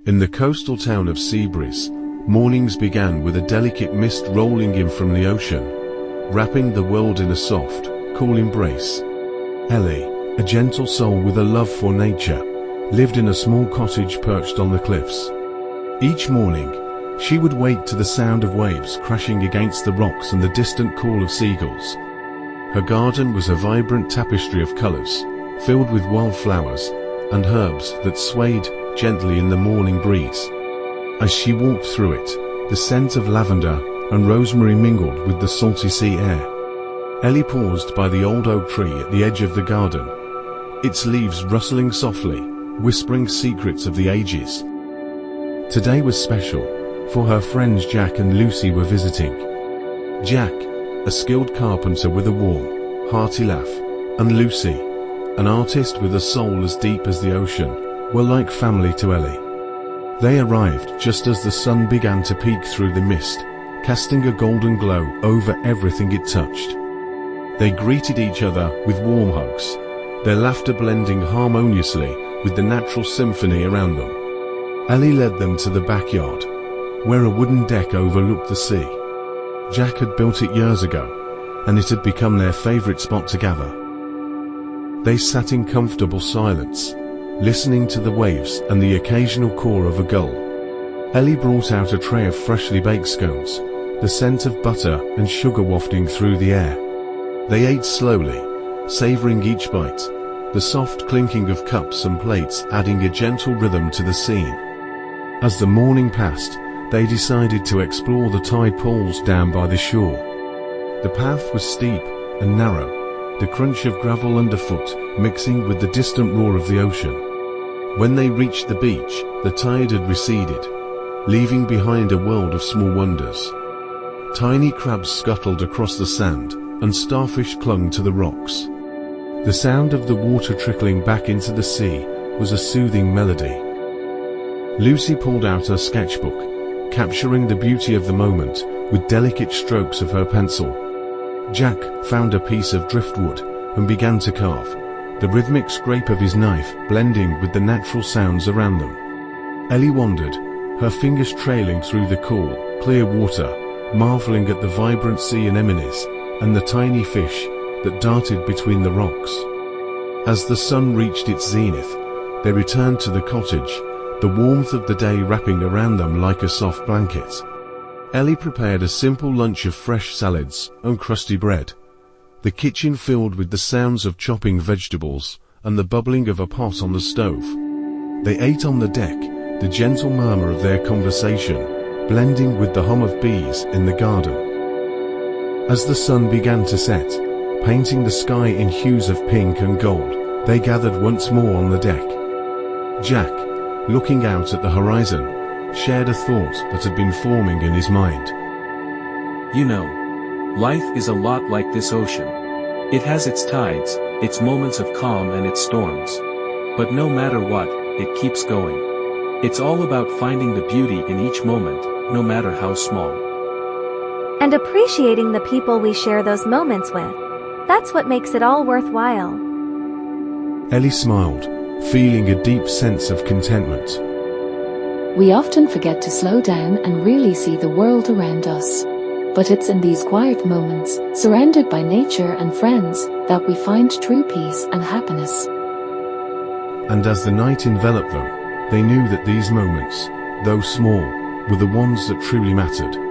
In the coastal town of Seabreeze, mornings began with a delicate mist rolling in from the ocean, wrapping the world in a soft, cool embrace. Ellie, a gentle soul with a love for nature, lived in a small cottage perched on the cliffs. Each morning, she would wake to the sound of waves crashing against the rocks and the distant call of seagulls. Her garden was a vibrant tapestry of colors, filled with wildflowers and herbs that swayed gently in the morning breeze. As she walked through it, the scent of lavender and rosemary mingled with the salty sea air. Ellie paused by the old oak tree at the edge of the garden, its leaves rustling softly, whispering secrets of the ages. Today was special, for her friends Jack and Lucy were visiting. Jack, a skilled carpenter with a warm, hearty laugh, and Lucy, an artist with a soul as deep as the ocean, were like family to Ellie. They arrived just as the sun began to peek through the mist, casting a golden glow over everything it touched. They greeted each other with warm hugs, their laughter blending harmoniously with the natural symphony around them. Ellie led them to the backyard, where a wooden deck overlooked the sea. Jack had built it years ago, and it had become their favorite spot to gather. They sat in comfortable silence, listening to the waves and the occasional call of a gull. Ellie brought out a tray of freshly baked scones, the scent of butter and sugar wafting through the air. They ate slowly, savoring each bite, the soft clinking of cups and plates adding a gentle rhythm to the scene. As the morning passed, they decided to explore the tide pools down by the shore. The path was steep and narrow, the crunch of gravel underfoot mixing with the distant roar of the ocean. When they reached the beach, the tide had receded, leaving behind a world of small wonders. Tiny crabs scuttled across the sand, and starfish clung to the rocks. The sound of the water trickling back into the sea was a soothing melody. Lucy pulled out her sketchbook, capturing the beauty of the moment with delicate strokes of her pencil. Jack found a piece of driftwood and began to carve, the rhythmic scrape of his knife blending with the natural sounds around them. Ellie wandered, her fingers trailing through the cool, clear water, marveling at the vibrant sea anemones and the tiny fish that darted between the rocks. As the sun reached its zenith, they returned to the cottage, the warmth of the day wrapping around them like a soft blanket. Ellie prepared a simple lunch of fresh salads and crusty bread, the kitchen filled with the sounds of chopping vegetables and the bubbling of a pot on the stove. They ate on the deck, the gentle murmur of their conversation blending with the hum of bees in the garden. As the sun began to set, painting the sky in hues of pink and gold, they gathered once more on the deck. Jack, looking out at the horizon, shared a thought that had been forming in his mind. You know, life is a lot like this ocean. It has its tides, its moments of calm and its storms. But no matter what, it keeps going. It's all about finding the beauty in each moment, no matter how small. And appreciating the people we share those moments with. That's what makes it all worthwhile. Ellie smiled, feeling a deep sense of contentment. We often forget to slow down and really see the world around us. But it's in these quiet moments, surrounded by nature and friends, that we find true peace and happiness. And as the night enveloped them, they knew that these moments, though small, were the ones that truly mattered.